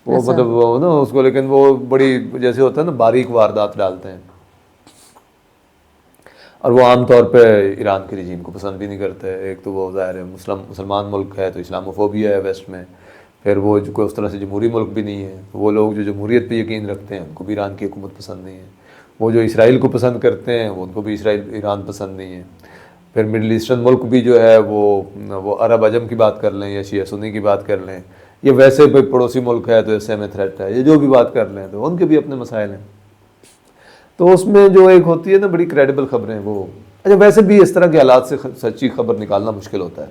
वो मतलब वो ना उसको, लेकिन वो बड़ी जैसे होता है ना बारीक वारदात डालते हैं, और वो आमतौर पे ईरान के रिजीम को पसंद भी नहीं करते। एक तो वो ज़ाहिर है मुसलमान मुल्क है तो इस्लामोफोबिया है वेस्ट में, फिर वो जो कोई उस तरह से जमहूरी मुल्क भी नहीं है, वो लोग जो जमहूरियत पे यकीन रखते हैं उनको भी ईरान की हुकूमत पसंद नहीं है, वो जो इसराइल को पसंद करते हैं वो उनको भी ईरान पसंद नहीं है। फिर मिडल ईस्टर्न मुल्क भी जो है वो अरब अजम की बात कर लें या शिया सुन्नी की बात कर लें, ये वैसे भी पड़ोसी मुल्क है तो इससे हमें थ्रेट है, ये जो भी बात कर लें तो उनके भी अपने मसाइल हैं। तो उसमें जो एक होती है ना बड़ी क्रेडिबल खबरें, वो अच्छा वैसे भी इस तरह के हालात से सच्ची खबर निकालना मुश्किल होता है।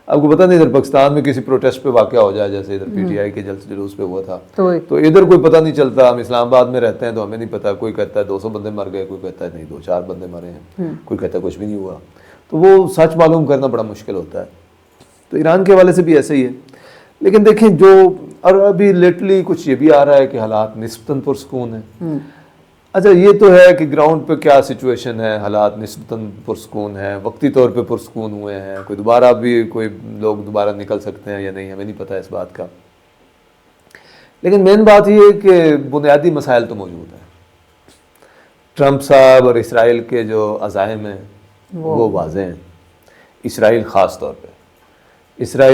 आपको पता नहीं, इधर पाकिस्तान में किसी प्रोटेस्ट पे वाक़या हो जाए, जैसे इधर PTI के जलसे जुलूस पे हुआ था, तो इधर कोई पता नहीं चलता। हम इस्लामाबाद में रहते हैं तो हमें नहीं पता, कोई कहता है 200 बंदे मर गए, कोई कहता है नहीं 2-4 बंदे मरे हैं, कोई कहता है कुछ भी नहीं हुआ, तो वो सच मालूम करना बड़ा मुश्किल होता है। तो ईरान के हवाले से भी ऐसे ही है। लेकिन देखें जो, और अभी लेटली कुछ ये भी आ रहा है कि हालात निस्बतन पुरसकून है। अच्छा, ये तो है कि ग्राउंड पे क्या सिचुएशन है, हालात निस्बतन पुरसकून है, वक्ती तौर पे पुरसकून हुए हैं, कोई लोग दोबारा निकल सकते हैं या नहीं, हमें नहीं पता इस बात का। लेकिन मेन बात ये है कि बुनियादी मसाइल तो मौजूद हैं। ट्रम्प साहब और इसराइल के जो अज़ाइम हैं वो वाज़ेह हैं। इसराइल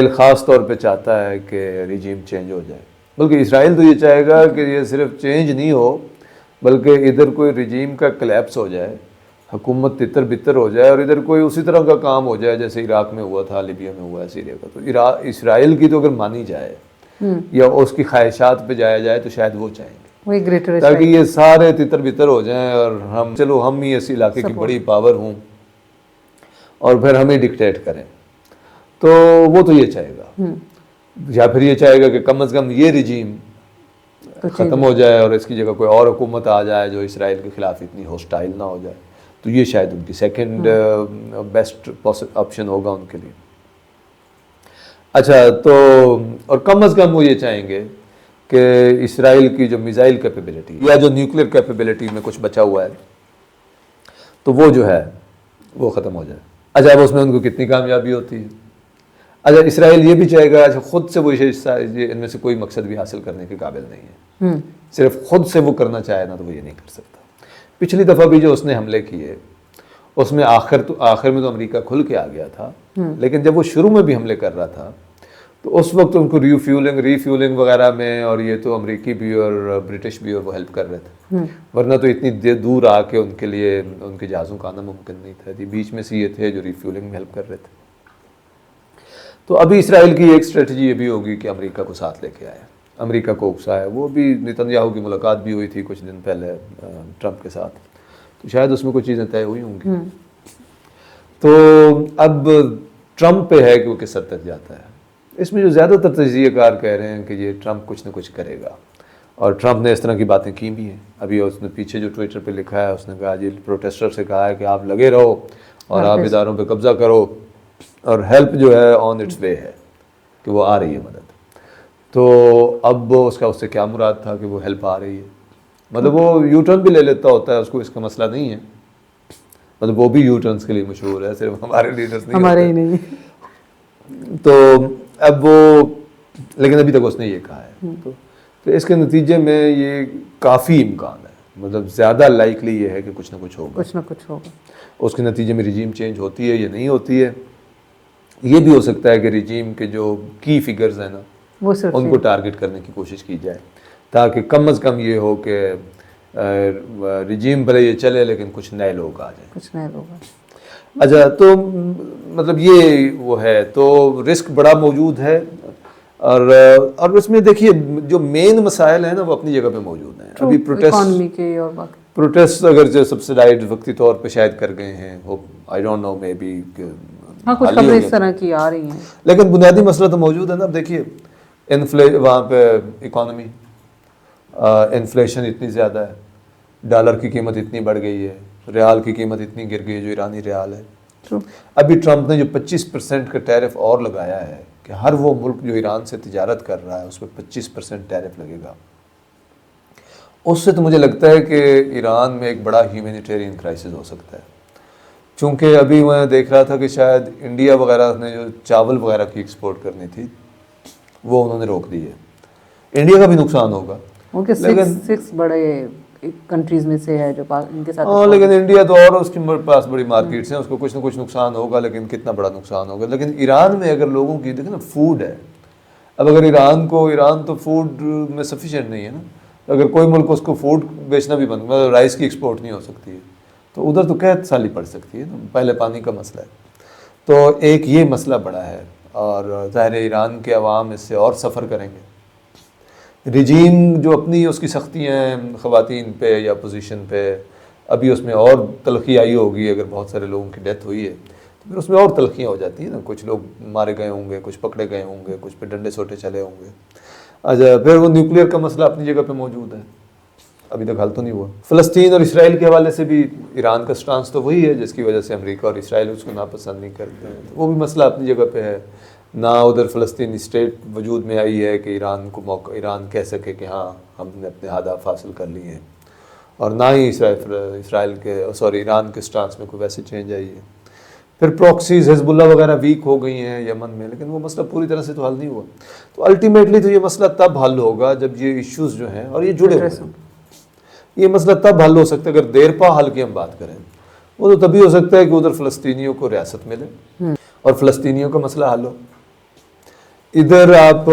ख़ास तौर पे चाहता है कि रिजीम चेंज हो जाए, बल्कि इसराइल तो ये चाहेगा कि ये सिर्फ चेंज नहीं हो बल्कि इधर कोई रिजीम का कलेप्स हो जाए, हुकूमत तितर बितर हो जाए, और इधर कोई उसी तरह का काम हो जाए जैसे इराक में हुआ था, लिबिया में हुआ है, सीरिया का। तो इसराइल की तो अगर मानी जाए या उसकी ख्वाहिशात पे जाया जाए तो शायद वो चाहेंगे ताकि ये सारे तितर बितर हो जाएं और हम ही इस इलाके की बड़ी पावर हूँ और फिर हमें डिक्टेट करें। तो वो तो ये चाहेगा, या फिर ये चाहेगा कि कम अज़ कम ये रिजीम ख़त्म हो जाए और इसकी जगह कोई और हुकूमत आ जाए जो इसराइल के ख़िलाफ़ इतनी हॉस्टाइल ना हो जाए। तो ये शायद उनकी सेकंड बेस्ट ऑप्शन होगा उनके लिए। अच्छा, तो और कम से कम वो ये चाहेंगे कि इसराइल की जो मिसाइल कैपेबिलिटी या जो न्यूक्लियर कैपेबिलिटी में कुछ बचा हुआ है तो वो जो है वो ख़त्म हो जाए। अच्छा, अब उसमें उनको कितनी कामयाबी होती है। अच्छा, इसराइल ये भी चाहेगा, अच्छा खुद से वो इनमें से कोई मकसद भी हासिल करने के काबिल नहीं है, सिर्फ खुद से वो करना चाहे ना तो वो ये नहीं कर सकता। पिछली दफ़ा भी जो उसने हमले किए उसमें आखिर में तो अमेरिका खुल के आ गया था, लेकिन जब वो शुरू में भी हमले कर रहा था तो उस वक्त उनको रीफ्यूलिंग वगैरह में, और ये तो अमेरिकी भी और ब्रिटिश भी और वो हेल्प कर रहे थे, वरना तो इतनी दूर आके उनके लिए उनके जहाज़ों का आना मुमकिन नहीं था। बीच में से ये थे जो रीफ्यूलिंग में हेल्प कर रहे थे। तो अभी इसराइल की एक स्ट्रेटजी ये भी होगी कि अमेरिका को साथ लेके आए, अमेरिका को उकसाया। वो भी नेतन्याहू की मुलाकात भी हुई थी कुछ दिन पहले ट्रंप के साथ, तो शायद उसमें कुछ चीज़ें तय हुई होंगी। तो अब ट्रंप पे है कि वो किस हद तक जाता है। इसमें जो ज़्यादातर तजज़ियाकार कह रहे हैं कि ये ट्रंप कुछ ना कुछ करेगा, और ट्रंप ने इस तरह की बातें की भी हैं। अभी उसने पीछे जो ट्विटर पे लिखा है, उसने कहा जी प्रोटेस्टर से कहा है कि आप लगे रहो और आप इदारों पे कब्जा करो, और हेल्प जो है ऑन इट्स वे है कि वो आ रही है मदद। तो अब उसका उससे क्या मुराद था कि वो हेल्प आ रही है, मतलब वो यू टर्न भी ले लेता होता है, उसको इसका मसला नहीं है। मतलब वो भी यू टर्न्स के लिए मशहूर है, सिर्फ हमारे लीडर्स नहीं, हमारे ही नहीं। तो अब वो, लेकिन अभी तक उसने ये कहा है। तो इसके नतीजे में ये काफ़ी इम्कान है, मतलब ज़्यादा लाइकली ये है कि कुछ ना कुछ होगा। उसके नतीजे में रिजीम चेंज होती है या नहीं होती है। ये भी हो सकता है कि रिजीम के जो की फिगर्स हैं ना उनको टारगेट करने की कोशिश की जाए, ताकि कम से कम ये हो कि रिजीम भले ये चले लेकिन कुछ नए लोग आ जाए। अच्छा, तो मतलब ये वो है, तो रिस्क बड़ा मौजूद है। और उसमें देखिए जो मेन मसाइल हैं ना वो अपनी जगह पे मौजूद हैं। अभी प्रोटेस्ट अगर जो सब्सिडाइज वक्ती तौर पे शायद कर गए हैं, वो I don't know, may be कुछ खबरें इस तरह की आ रही हैं, लेकिन बुनियादी मसला तो मौजूद है ना। अब देखिए वहाँ पे इकॉनमी, इन्फ्लेशन इतनी ज़्यादा है, डॉलर की कीमत इतनी बढ़ गई है, रियाल की कीमत इतनी गिर गई है जो ईरानी रियाल है। अभी ट्रंप ने जो 25% का टैरिफ और लगाया है कि हर वो मुल्क जो ईरान से तिजारत कर रहा है उस पर 25% टैरिफ लगेगा, उससे तो मुझे लगता है कि ईरान में एक बड़ा ह्यूमैनिटेरियन क्राइसिस हो सकता है। चूँकि अभी मैं देख रहा था कि शायद इंडिया वगैरह ने जो चावल वगैरह की एक्सपोर्ट करनी थी वो उन्होंने रोक दी है। इंडिया का भी नुकसान होगा, उनके सिक्स बड़े कंट्रीज में से है जो इनके साथ। हाँ, लेकिन इंडिया तो और उसके पास बड़ी मार्केट्स हैं, उसको कुछ ना कुछ नुकसान होगा, लेकिन कितना बड़ा नुकसान होगा। लेकिन ईरान में अगर लोगों की देखें ना, फूड है। अब अगर ईरान तो फूड में सफिशिएंट नहीं है ना, अगर कोई मुल्क उसको फूड बेचना भी बंद, मतलब राइस की एक्सपोर्ट नहीं हो सकती है, तो उधर तो कैद साली पड़ सकती है ना। पहले पानी का मसला है, तो एक ये मसला बड़ा है, और ज़ाहिर ईरान के अवाम इससे और सफ़र करेंगे। रिजीम जो अपनी उसकी सख्तियाँ हैं ख़वातीन पे या पोजीशन पे, अभी उसमें और तलखी आई होगी। अगर बहुत सारे लोगों की डेथ हुई है तो फिर उसमें और तलखियाँ हो जाती हैं ना, कुछ लोग मारे गए होंगे, कुछ पकड़े गए होंगे, कुछ पे डंडे सोटे चले होंगे। अच्छा, फिर वो न्यूक्लियर का मसला अपनी जगह पे मौजूद है, अभी तक हल तो नहीं हुआ। फ़लस्तीन और इसराइल के हवाले से भी ईरान का स्टांस तो वही है जिसकी वजह से अमेरिका और इसराइल उसको नापसंद नहीं करते हैं, वो भी मसला अपनी जगह पे है ना। उधर फ़लस्तीनी स्टेट वजूद में आई है कि ईरान कह सके कि हाँ हमने अपने अहदाफ हासिल कर लिए हैं, और ना ही ईरान के स्टांस में कोई वैसे चेंज आई है। फिर प्रॉक्सीज हिजबुल्ला वगैरह वीक हो गई हैं यमन में, लेकिन वो मसला पूरी तरह से तो हल नहीं हुआ। तो अल्टीमेटली तो ये मसला तब हल होगा जब ये इश्यूज़ जो हैं और ये जुड़े हुए हैं, ये मसला तब हल हो सकता है। अगर देरपा हल की हम बात करें, वो तो तभी हो सकता है कि उधर फ़लस्तीनियों को रियासत मिले और फ़लस्तीनियों का मसला हल हो। इधर आप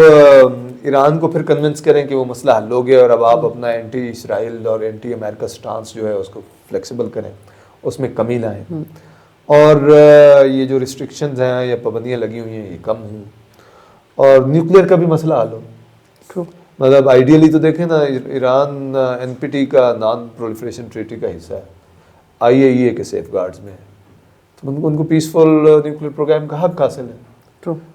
ईरान को फिर कन्विंस करें कि वो मसला हल हो गया, और अब आप अपना एंटी इसराइल और एंटी अमेरिका स्टांस जो है उसको फ्लेक्सिबल करें, उसमें कमी लाएं, और ये जो रिस्ट्रिक्शंस हैं या पाबंदियाँ लगी हुई हैं ये कम हों, और न्यूक्लियर का भी मसला हल हो। मतलब आइडियली तो देखें ना, ईरान NPT का नॉन प्रोलिफरेशन ट्रीटी का हिस्सा है, IAEA के सेफ गार्ड्स में है, तो उनको पीसफुल न्यूक्लियर प्रोग्राम का हक हासिल है।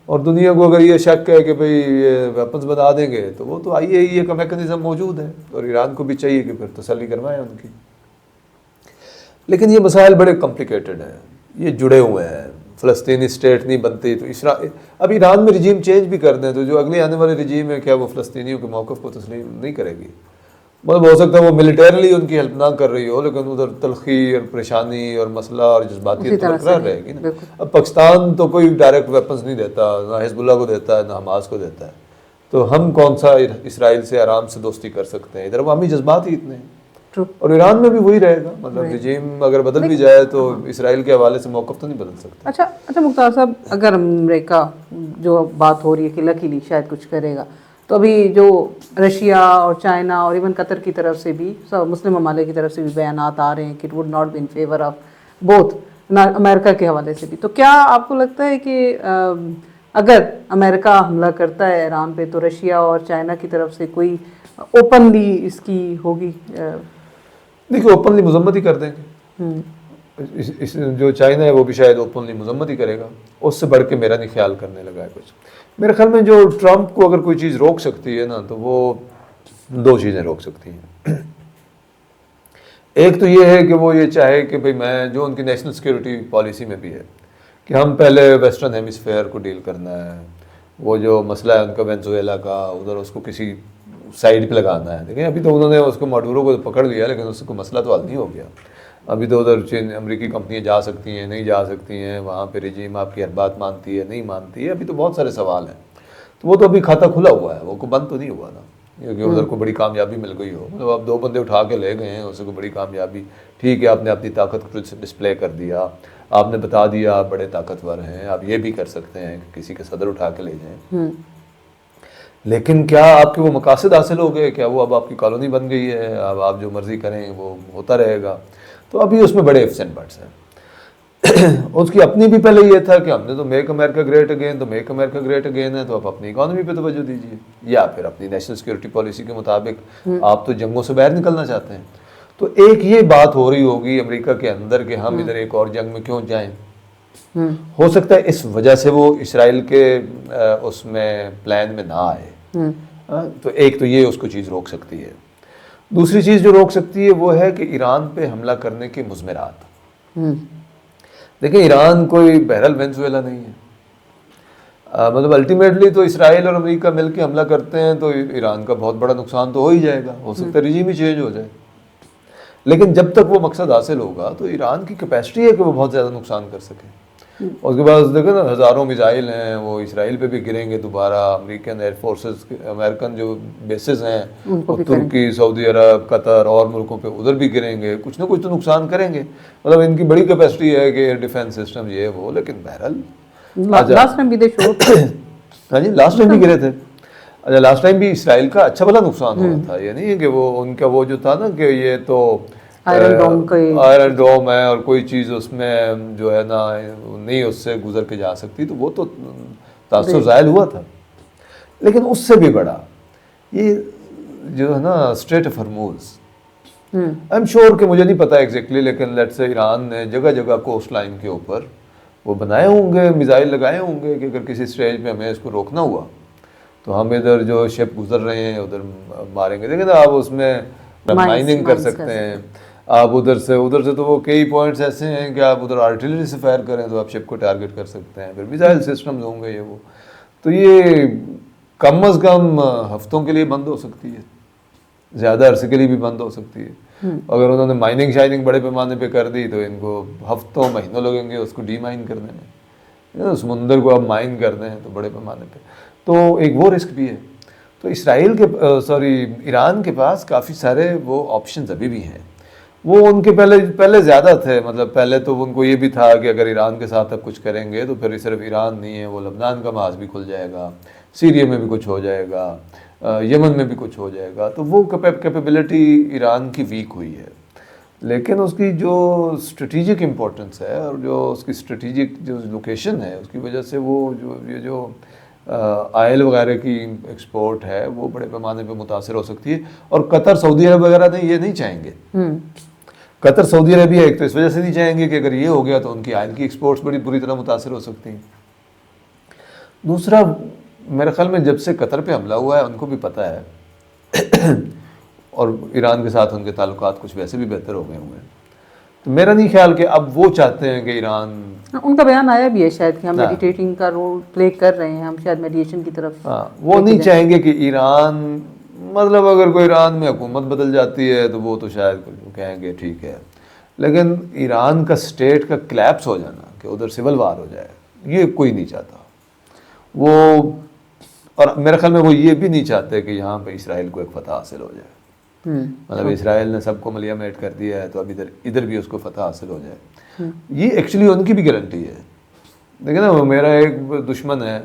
और दुनिया को अगर ये शक है कि भाई ये वेपन्स बना देंगे, तो वो तो IAEA का मैकेनिज्म मौजूद है, और ईरान को भी चाहिए कि फिर तसल्ली करवाएं उनकी। लेकिन ये मसाइल बड़े कॉम्प्लिकेटेड हैं, ये जुड़े हुए हैं। फ़लस्तीनी स्टेट नहीं बनती तो अब ईरान में रिजीम चेंज भी कर दें तो जो अगली आने वाली रिजीम है क्या वो फ़लस्तीनियों के मौक़िफ़ को तस्लीम नहीं करेगी? मतलब हो सकता है वो मिलिटरीली उनकी हेल्प ना कर रही हो, लेकिन उधर तलखी और परेशानी और मसला और जज्बातियत तो बरकरार रहेगी ना। अब पाकिस्तान तो कोई डायरेक्ट वेपन्स नहीं देता, ना हिजबुल्लाह को देता है ना हमास को देता है, तो हम कौन सा इसराइल से आराम से दोस्ती कर सकते हैं? इधर अवामी जज्बात ही इतने हैं। और ईरान में भी वही रहेगा, मतलब रिजीम अगर बदल भी जाए तो इसराइल के हवाले से मौक़िफ़ तो नहीं बदल सकता। अच्छा मुख्तार साहब, अगर अमेरिका जो बात हो रही है कि लकीली शायद कुछ करेगा, तो अभी जो रशिया और चाइना और इवन कतर की तरफ से भी, सब मुस्लिम ममालिक की तरफ से भी बयानात आ रहे हैं कि it would not be in favour of both, America के हवाले से भी। तो क्या आपको लगता है कि अगर अमेरिका हमला करता है ईरान पे तो रशिया और चाइना की तरफ से कोई ओपनली इसकी होगी? देखिए, ओपनली मजम्मत ही कर देंगे। इस जो चाइना है वो भी शायद ओपनली मजम्मत ही करेगा, उससे बढ़ के मेरा नहीं ख्याल करने लगा है कुछ। मेरे ख्याल में जो ट्रंप को अगर कोई चीज़ रोक सकती है ना, तो वो दो चीज़ें रोक सकती हैं। एक तो ये है कि वो ये चाहे कि भाई मैं जो उनकी नेशनल सिक्योरिटी पॉलिसी में भी है कि हम पहले वेस्टर्न हेमिस्फेयर को डील करना है, वो जो मसला है उनका वेनेजुएला का, उधर उसको किसी साइड पे लगाना है। देखिए अभी तो उन्होंने उसको माडुरो को पकड़ लिया, लेकिन उसको मसला तो हल नहीं हो गया। अभी तो उधर चीन अमेरिकी कंपनियां जा सकती हैं, नहीं जा सकती हैं, वहाँ पे रिजीम आपकी हर बात मानती है, नहीं मानती है, अभी तो बहुत सारे सवाल हैं। तो वो तो अभी खाता खुला हुआ है, वो को बंद तो नहीं हुआ ना, क्योंकि उधर को बड़ी कामयाबी मिल गई हो। मतलब आप 2 बंदे उठा के ले गए हैं, उसको बड़ी कामयाबी, ठीक है, आपने अपनी ताकत को डिस्प्ले कर दिया, आपने बता दिया आप बड़े ताकतवर हैं, आप ये भी कर सकते हैं कि किसी के सदर उठा के ले जाएं। लेकिन क्या आपके वो मकासद हासिल हो गए? क्या वो अब आपकी कॉलोनी बन गई है, अब आप जो मर्जी करें वो होता रहेगा? तो अभी उसमें बड़े इफ्स एंड बट्स हैं। उसकी अपनी भी पहले ये था कि हमने तो मेक अमेरिका ग्रेट अगेन, तो मेक अमेरिका ग्रेट अगेन है, तो आप अपनी इकॉनमी पे तवज्जो दीजिए, या फिर अपनी नेशनल सिक्योरिटी पॉलिसी के मुताबिक आप तो जंगों से बाहर निकलना चाहते हैं। तो एक ये बात हो रही होगी अमेरिका के अंदर कि हम इधर एक और जंग में क्यों जाएं। हो सकता है इस वजह से वो इसराइल के उसमें प्लान में ना आए। तो एक तो ये उसको चीज़ रोक सकती है। दूसरी चीज़ जो रोक सकती है वो है कि ईरान पे हमला करने के मुज़मिरात। देखिए ईरान कोई बहरहाल वेनेजुएला नहीं है, मतलब अल्टीमेटली तो इसराइल और अमेरिका मिलकर हमला करते हैं तो ईरान का बहुत बड़ा नुकसान तो हो ही जाएगा, हो सकता है रिजीम ही चेंज हो जाए। लेकिन जब तक वो मकसद हासिल होगा तो ईरान की कैपेसिटी है कि वो बहुत ज़्यादा नुकसान कर सके। उसके बाद देखो ना, हज़ारों मिसाइल हैं, वो इसराइल पे भी गिरेंगे दोबारा। अमेरिकन एयर फोर्सेस, अमेरिकन जो बेसिस हैं वो तुर्की, सऊदी अरब, कतर और मुल्कों पे उधर भी गिरेंगे, कुछ ना कुछ तो नुकसान करेंगे। मतलब इनकी बड़ी कैपेसिटी है कि एयर डिफेंस सिस्टम ये वो। लेकिन बहरहाल लास्ट टाइम भी हाँ जी, लास्ट टाइम भी गिरे थे। अच्छा, लास्ट टाइम भी इसराइल का अच्छा भला नुकसान हुआ था। ये नहीं है कि वो उनका वो जो था ना कि ये तो आयरन डोम है और कोई चीज़ उसमें जो है ना नहीं उससे गुजर के जा सकती, तो वो तो तासुर ज़ाहिर हुआ था। लेकिन उससे भी बड़ा ये जो है ना straight of Hormuz, I am sure कि मुझे नहीं पता एग्जैक्टली, लेकिन लेट्स से ईरान ने जगह जगह कोस्ट लाइन के ऊपर वो बनाए होंगे, मिसाइल लगाए होंगे कि अगर किसी स्टेज पे हमें इसको रोकना हुआ तो हम इधर जो शिप गुजर रहे हैं उधर मारेंगे। देखिए ना, आप उसमें माइनिंग कर सकते हैं, आप उधर से तो वो कई पॉइंट्स ऐसे हैं कि आप उधर आर्टिलरी से फायर करें तो आप शिप को टारगेट कर सकते हैं। फिर मिसाइल सिस्टम्स होंगे ये वो, तो ये कम अज़ कम हफ्तों के लिए बंद हो सकती है, ज़्यादा अरसे के लिए भी बंद हो सकती है। अगर उन्होंने माइनिंग शाइनिंग बड़े पैमाने पे कर दी तो इनको हफ्तों महीनों लगेंगे उसको डी माइन करने में। समुंदर को आप माइन कर दें तो बड़े पैमाने पे, तो एक वो रिस्क भी है। तो इसराइल के ईरान के पास काफ़ी सारे वो ऑप्शंस अभी भी हैं। वो उनके पहले ज़्यादा थे, मतलब पहले तो उनको ये भी था कि अगर ईरान के साथ अब कुछ करेंगे तो फिर सिर्फ ईरान नहीं है, वो लबनान का महाज भी खुल जाएगा, सीरिया में भी कुछ हो जाएगा, यमन में भी कुछ हो जाएगा। तो वो कैपेबिलिटी ईरान की वीक हुई है। लेकिन उसकी जो स्ट्रेटिजिक इम्पोर्टेंस है और जो उसकी स्ट्रेटिजिक जो लोकेशन है उसकी वजह से वो जो आयल वगैरह की एक्सपोर्ट है वो बड़े पैमाने पे मुतासर हो सकती है। और कतर, सऊदी अरब वगैरह ने ये नहीं चाहेंगे। कतर, सऊदी अरबिया एक तो इस वजह से नहीं चाहेंगे कि अगर ये हो गया तो उनकी आयल की एक्सपोर्ट्स बड़ी बुरी तरह मुतासर हो सकती हैं। दूसरा, मेरे ख्याल में जब से कतर पे हमला हुआ है उनको भी पता है और ईरान के साथ उनके ताल्लुकात कुछ वैसे भी बेहतर हो गए हुए हैं, तो मेरा नहीं ख्याल कि अब वो चाहते हैं कि ईरान, उनका बयान आया भी है शायद कि हम हाँ। मेडिटेटिंग का रोल प्ले कर रहे हैं, हम शायद मेडिएशन की तरफ वो नहीं चाहेंगे कि ईरान, मतलब अगर कोई ईरान में हुकूमत बदल जाती है तो वो तो शायद कहेंगे ठीक है, लेकिन ईरान का स्टेट का क्लैप्स हो जाना, कि उधर सिविल वार हो जाए, ये कोई नहीं चाहता वो। और मेरे ख्याल में वो ये भी नहीं चाहते कि यहाँ पे इसराइल को एक फतह हासिल हो जाए। मतलब इसराइल ने सबको मलियामेट कर दिया है, तो अब इधर भी उसको फतह हासिल हो जाए। ये एक्चुअली उनकी भी गारंटी है। देखिए ना, मेरा एक दुश्मन है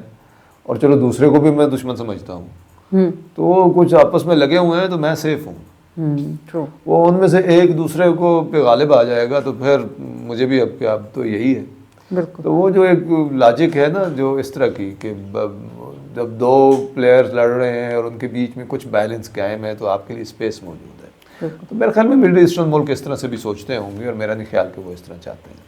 और चलो दूसरे को भी मैं दुश्मन समझता हूँ, तो वो कुछ आपस में लगे हुए हैं तो मैं सेफ हूँ। वो उनमें से एक दूसरे को पे गालिब आ जाएगा तो फिर मुझे भी अब तो यही है। तो वो जो एक लॉजिक है ना, जो इस तरह की कि जब दो प्लेयर्स लड़ रहे हैं और उनके बीच में कुछ बैलेंस कायम है तो आपके लिए स्पेस मौजूद है। तो मेरे ख्याल में मिडिल ईस्टर्न मुल्क इस तरह से भी सोचते होंगे, और मेरा नहीं ख्याल कि वो इस तरह चाहते हैं।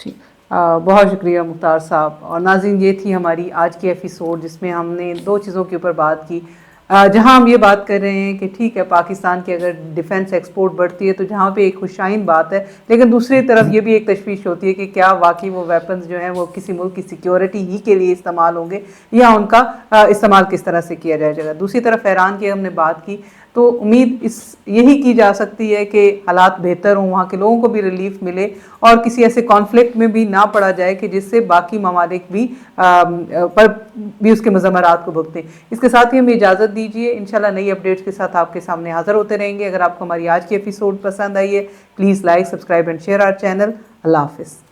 ठीक, बहुत शुक्रिया मुख्तार साहब। और नाज़रीन, ये थी हमारी आज की एपिसोड जिसमें हमने दो चीज़ों के ऊपर बात की। जहां हम ये बात कर रहे हैं कि ठीक है, पाकिस्तान की अगर डिफेंस एक्सपोर्ट बढ़ती है तो जहां पे एक खुशाइन बात है, लेकिन दूसरी तरफ ये भी एक तशवीश होती है कि क्या वाकई वो वेपन्स जो हैं वो किसी मुल्क की सिक्योरिटी ही के लिए इस्तेमाल होंगे या उनका इस्तेमाल किस तरह से किया जाएगा। दूसरी तरफ ईरान की हमने बात की, तो उम्मीद यही की जा सकती है कि हालात बेहतर हों, वहाँ के लोगों को भी रिलीफ मिले और किसी ऐसे कॉन्फ्लिक्ट में भी ना पड़ा जाए कि जिससे बाकी ममालिक भी पर भी उसके मज़म्मरात को भुगतें। इसके साथ ही हमें इजाज़त दीजिए, इंशाल्लाह नई अपडेट्स के साथ आपके सामने हाज़िर होते रहेंगे। अगर आपको हमारी आज की एपिसोड पसंद आई है, please like, subscribe and share our channel. अल्लाह हाफ़िज़।